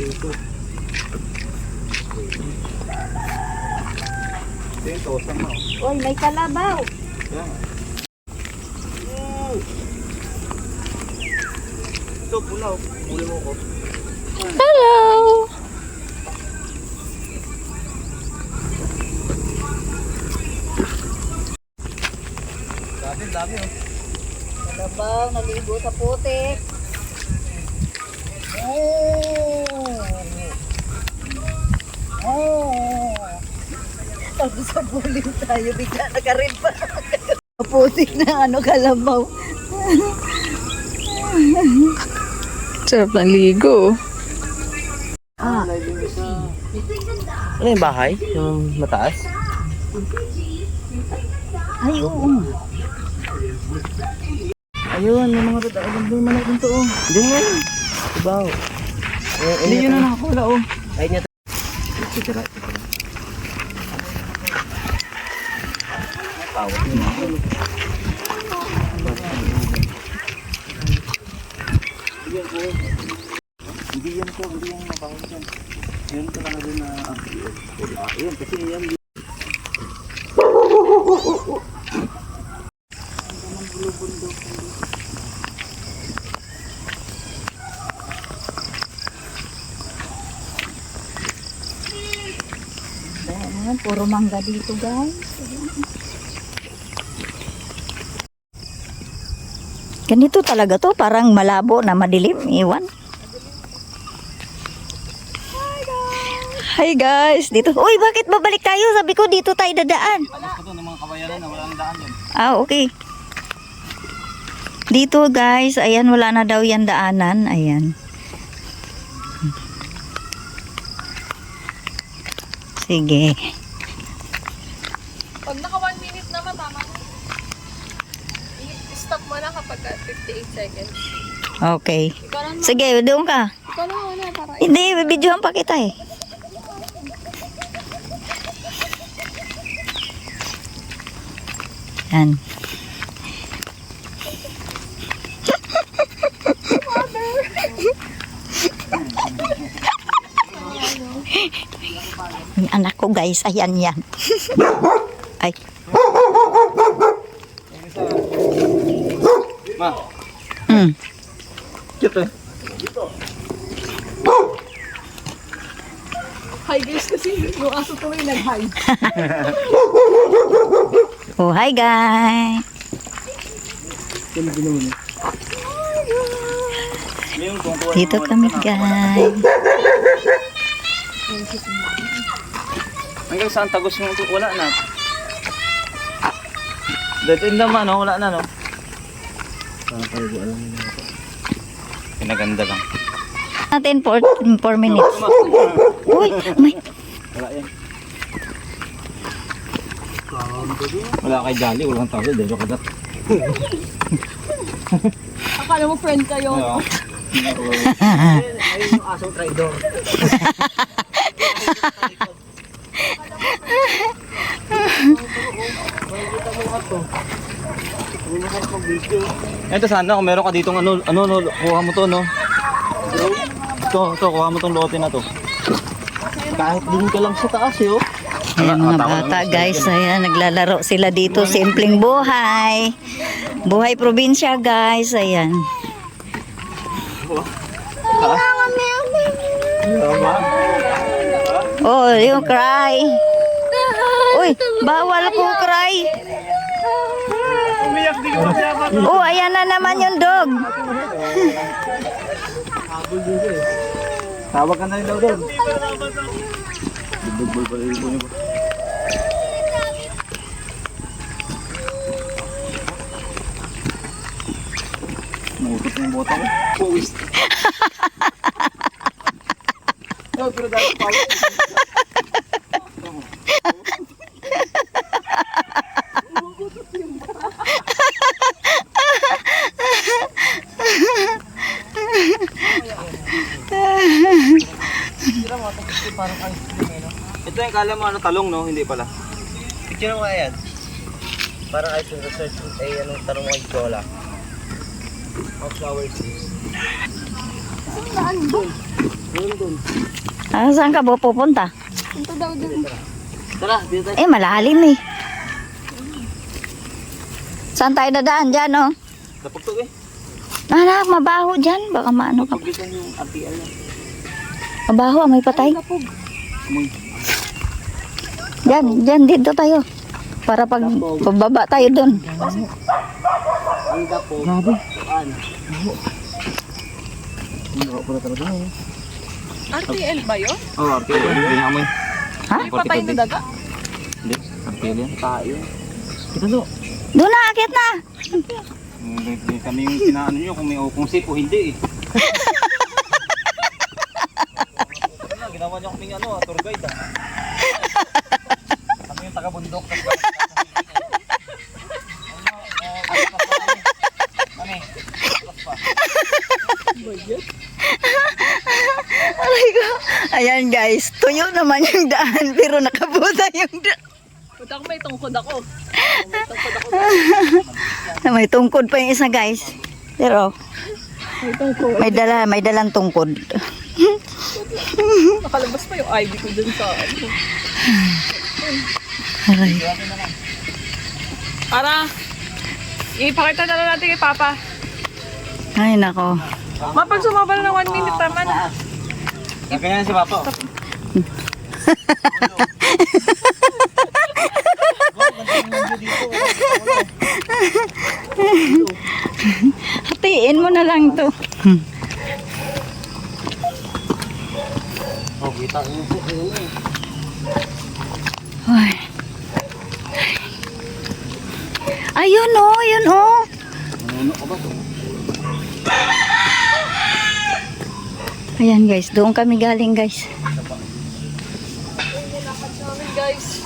dito. Ito yung tosang mo. Uy, may kalabaw. Yan. Ito, pulaw. Huli mo ko. Hello! Dami oh. Kalabaw, naligo sa putik. Tapos sa bulim tayo, bigla nakarin pa. Putik na kalabaw. Sarap ng ligo. Ano yung bahay? Yung mataas? Ay, oo. Ayun, may mga dadaan din man natin to oh. Diyan nga yun. Dibaw. Hindi yun na nakakula oh. Ay niya. Tira. Hindi yan mabaho dyan. Yan talaga din na yan kasi yan. Ayan, puro mangga dito, guys. Ganito talaga to, parang malabo na madilim, iwan. Hi guys, dito. Uy, bakit babalik tayo? Sabi ko dito tayo dadaan. Gusto to ng mga kabayaran na walang daan yan. Ah, okay. Dito guys, ayan, wala na daw yan daanan. Ayan. Sige. Pag naka 1 minute naman, tama na. I-stop mo na kapag 58 seconds. Okay. Ikaw na, Sige, doon ka. ikaw na muna para Hindi, videohan pa kita eh. Yan. Yung anak ko guys, ayan yan. Ay. Ma, Hmm. cute eh. hi guys kasi yung aso ko may nag-hi. Oh, hi guys. Dito kami guys. Hanggang saan tagos mo ito? Wala na. Dito naman no, wala na no. Pinaganda lang. Natin 4 minutes. Uy, may Wala yan. Wala kay Jolly, walang tawag, dito kagat. Akala mo friend kayo. Ayun yung asong traidor. Ito sana kung meron ka ditong ano, kuha mo to no. Ito, kuha mo tong lote na to. Kahit din ka lang sa taas eh oh. Ayan mga bata guys, ayan, naglalaro sila dito, simpleng buhay. Buhay probinsya guys, ayan. Oh, yung cry. Uy, bawal po cry. Oh, ayan na naman yung dog. Tawag ka na rin daw doon. Bugbog pala yung ibo niyo. Nautot na yung bota ko. Pawis. Pero dahil pala. Ito yung kala mo ano talong no, hindi pala. Picture mo yan. Parang ice cream research ay anong tanong mo Cola. Of flower seeds. Saan daan doon? dun. Ah, saan ka ba pupunta? Punta daw dun. Tara, dito tayo. Eh, malalim eh. Saan tayo dadaan dyan, oh? Napagtog eh. Anak, mabaho dyan. Baka maano ka. Pagitan yung RTL na. Mabaho, amoy patay. Kapog. Amoy. Dyan, dito tayo. Para pag pababa tayo dun. Ang kapog. Grabe. Saan? Hindi ko pala talaga eh. RTL ba yun? Oo, RTL. Hindi na amoy. Ha? May patay na daga? Hindi, RTL yan. Tayo. Kita do. Doon na, akit na. Hindi kami yung sinaano nyo kung may kung safe o hindi eh. Wala, ginawa niyo kaming tour guide ah. Kami yung taga-bundok. Kami, pa. Aray ko. Ayan guys, tuyo naman yung daan pero nakabuta yung daan. Punta ko may tungkod ako. May tungkod pa yung isa guys. Pero May tungkod. may dalang tungkod. Nakalabas pa yung ID ko dun sa ano. Aray. Para ipakita na lang natin kay Papa. Ay nako. Mapag sumabal na 1 minute naman. Ganyan si Papa. Hatiin mo na lang to. Oh, kita niyo po eh. Ay. Ayun oh, ayun oh. Ano ka ba to? Ayan guys, doon kami galing guys. Namin guys.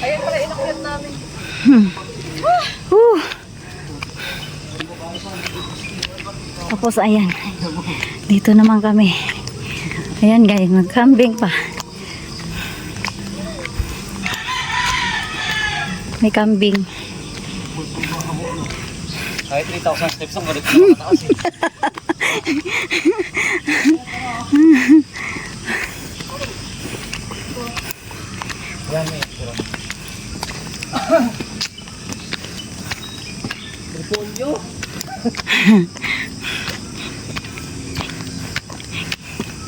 Ayun pala inakyat namin. Whew. Tapos ayan. Dito naman kami. Ayan guys, magkambing pa. May kambing. Kahit 3,000 steps ang galit na mataas eh. Yan may ekstra. Repolyo.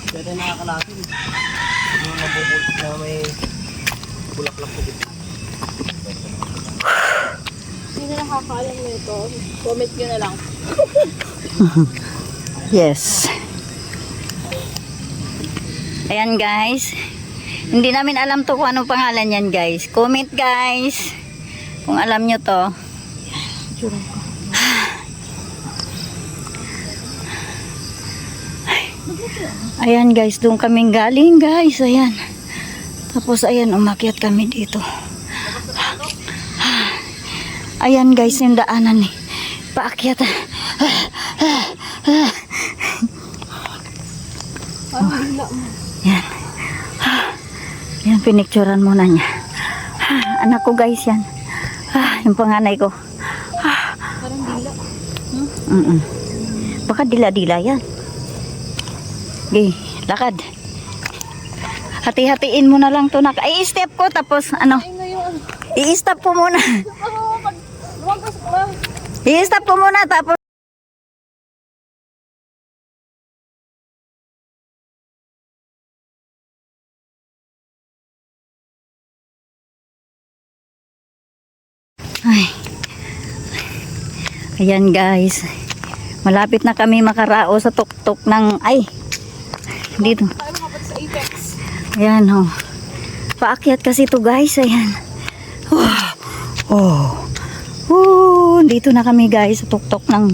Pwede nakakalasin. Yung mabubulot na may bulaklak po dito. Sino nakakaalam nito? Comment nyo na lang. Yes. Ayan guys. Hindi namin alam to kung anong pangalan yan guys. Comment guys. Kung alam nyo to. Ayan guys. Doon kaming galing guys. Ayan. Tapos ayan umakyat kami dito. Ayan guys yung daanan eh. Paakyat. Yan. Yan, pinicturan muna niya. Anak ko guys yan. Yung panganay ko. Parang dila. Baka dila-dila yan. Okay, lakad. Hati-hatiin mo na lang to. I-step ko tapos ano. Ayun na yung ano. I-stop ko muna. Huwag ka sa... I-stop ko muna tapos. Ay. Ayan guys. Malapit na kami makarao sa tuktok ng ay. Dito. Tayo makapat sa Apex. Ayan oh. Paakyat kasi to guys. Ayan. Dito na kami guys sa tuktok ng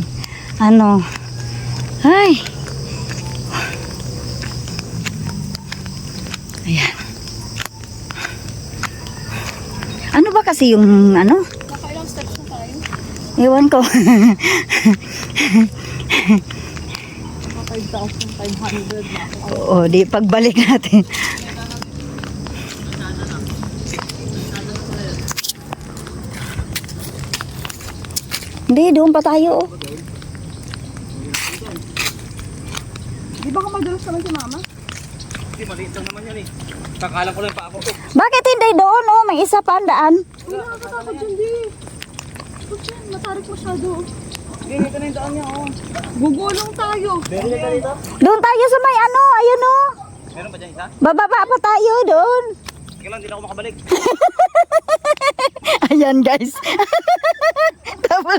ano. Ay. Ayan. Ano ba kasi yung ano? Nakailang steps na tayo? Ewan ko. Naka 5,500 na ako. Oo, di pagbalik natin. Hindi, doon pa tayo. Oh. Di ba ka madalas naman si Mama? Hindi, maliit lang naman yan eh. Kakalang ko lang pa ako. Bakit hindi doon, oh? May isa pa ang daan. Hindi nakakatakot dyan, di. Huwag dyan, matarik masyado. Hindi, ito na yung daan niya, oh. Gugulong tayo. Meron ka rito? Doon tayo sa may ano, ayun oh. Meron ba dyan isa? Bababa pa tayo doon. Sige lang, hindi na ako makabalik. Ayan guys. Tapos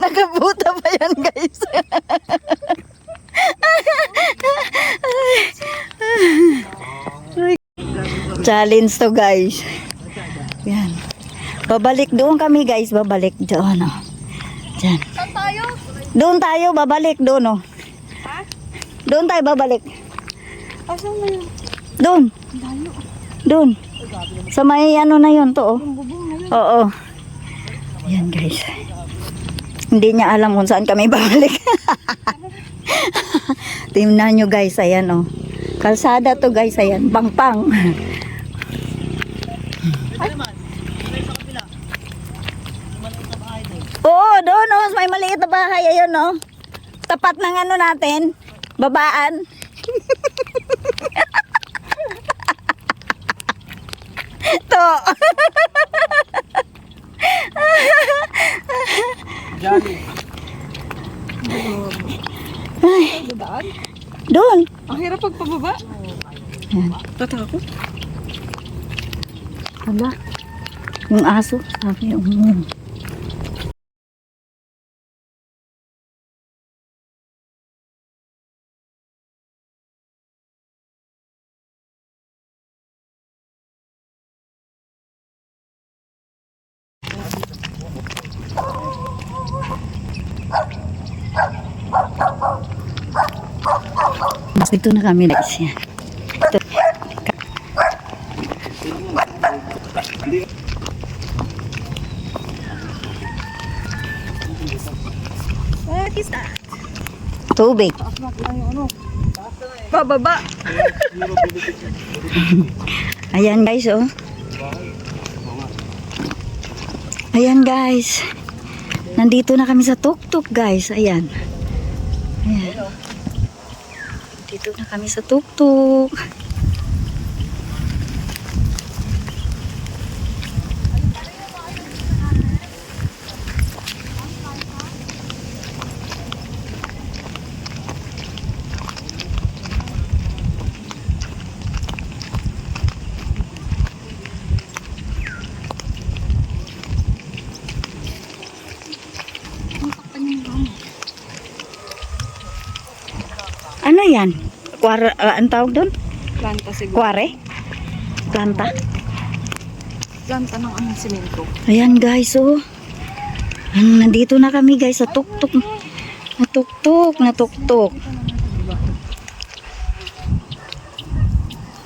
nakabuta pa yan guys. Challenge to guys. Yan. Babalik doon kami guys. Babalik doon. Oh. Diyan. Saan tayo? Doon tayo babalik doon. Oh. Ha? Doon tayo babalik. Asan na yun? Doon. Layo. Doon. Sa may ano na yun to. Oh. Ang bubong na yun. Oo. Yan guys. Hindi niya alam kung saan kami babalik. Tingnan nyo guys. Ayan oh. Kalsada to guys. Ayan. Pang-pang. Oo, doon oh. May maliit na bahay. Ayun oh. Tapat ng ano natin. Babaan. To. Jolly. Daan? Doon. Ang hirap pagpababa. Yan. Tatakot. Wala. Yung aso. Sabi yung Dito na kami guys. Yan. Ito. What is that? Tubig. Pababa. Ayan guys oh. Ayan guys. Nandito na kami sa tuk-tuk guys. Ayan. Ayan. Dito na kami sa tuk-tuk. Ano yan? Ang tawag doon? Planta siguro. Kware? Planta? Planta ng anong simento. Ayan guys oh. Nandito na kami guys sa tuk-tuk. Na tuk-tuk.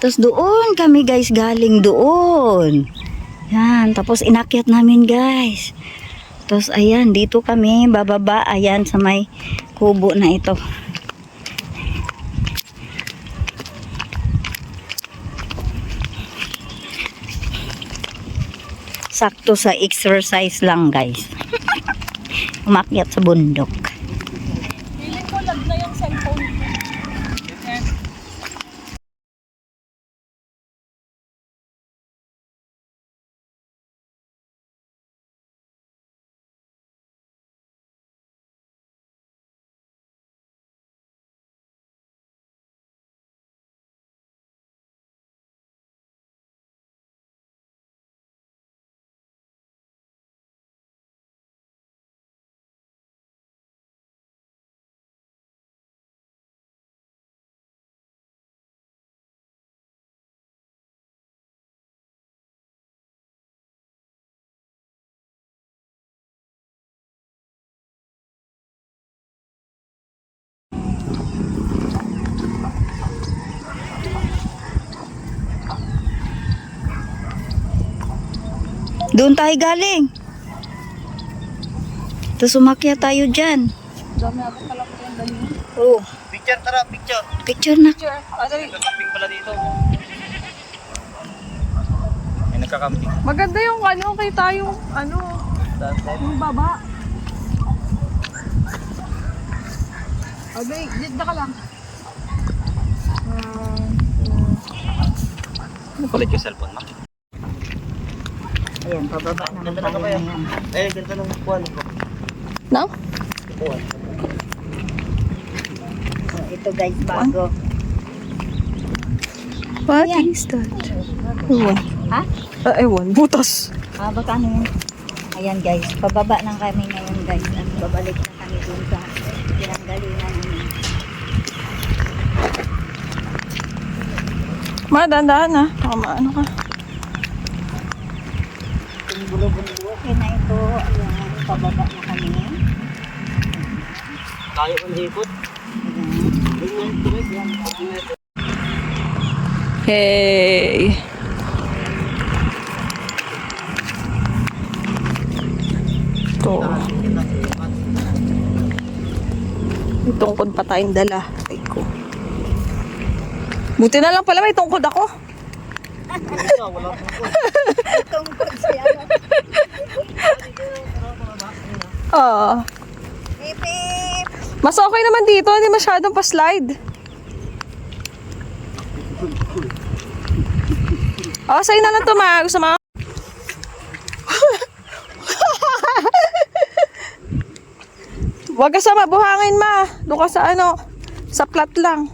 Tapos doon kami guys galing doon. Yan. Tapos inakyat namin guys. Tapos ayan dito kami bababa. Ayan sa may kubo na ito. Sakto sa exercise lang guys. Umakyat sa bundok. Feeling ko lag na yung cellphone. Doon tayo galing. Tapos umakyat tayo dyan. Dami ako pala ko yung dali. Oh, Picture, tara, picture. picture na. Picture. Ano yun? Nagkakamping pala dito. May nagkakamping. Maganda yung ano, kay tayong ano, yung baba. Okay, dito ka lang. palit yung cellphone mo. Ayan, pababa naman Ganda na tayo ba yan? ngayon. Eh, ganda ng kuwan ko. No? Kuwan. So, ito guys, bago. What Ayan. is that? Ewan. Ha? Ewan. Butas. Baka ano yun? Ayan guys, pababa na kami ngayon guys. At babalik na kami dun sa pinanggalingan namin. Ma, dahan-dahan ha. Baka maano ka. Okay na ito. Ayan, pababa na kami. Tayo ang hipot. Hey. Ito. May tungkod pa tayong dala. Ay ko. Buti na lang pala may tungkod ako. Wala po. Tungkol siya. Oo. Pip, pip. Mas okay naman dito. Hindi masyadong pa-slide. Oh, sa'yo na lang ito, ma. Gusto mo? Huwag ka sa mabuhangin, ma. Doon ka sa ano, sa plat lang.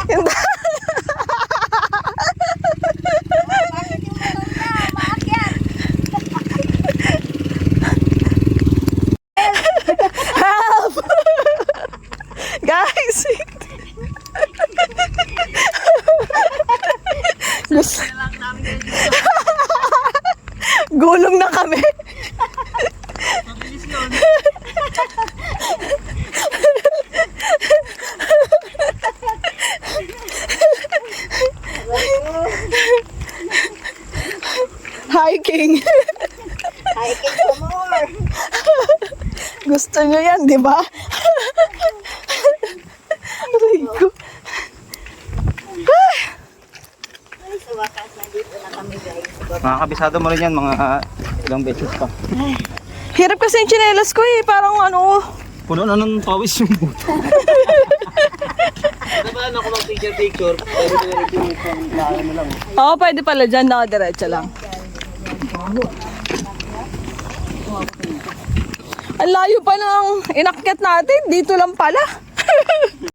Yung help! Guys! Gusto... Gulong na kami. Hiking. Hiking some more. Gusto nyo yan, di ba? Aray ko. Ay, sa wakas, nandito na kami guys. Mga kabisado mo rin yan, mga ilang beses pa. Hirap kasi yung tsinelas ko eh. Parang ano. Puno na ng pawis yung buto. Diba ako mag picture? Pwede ko rin yung lahat na lang. Oo, pwede pala dyan. Nakadiretso lang. Ang layo pa ng inakyat natin. Dito lang pala.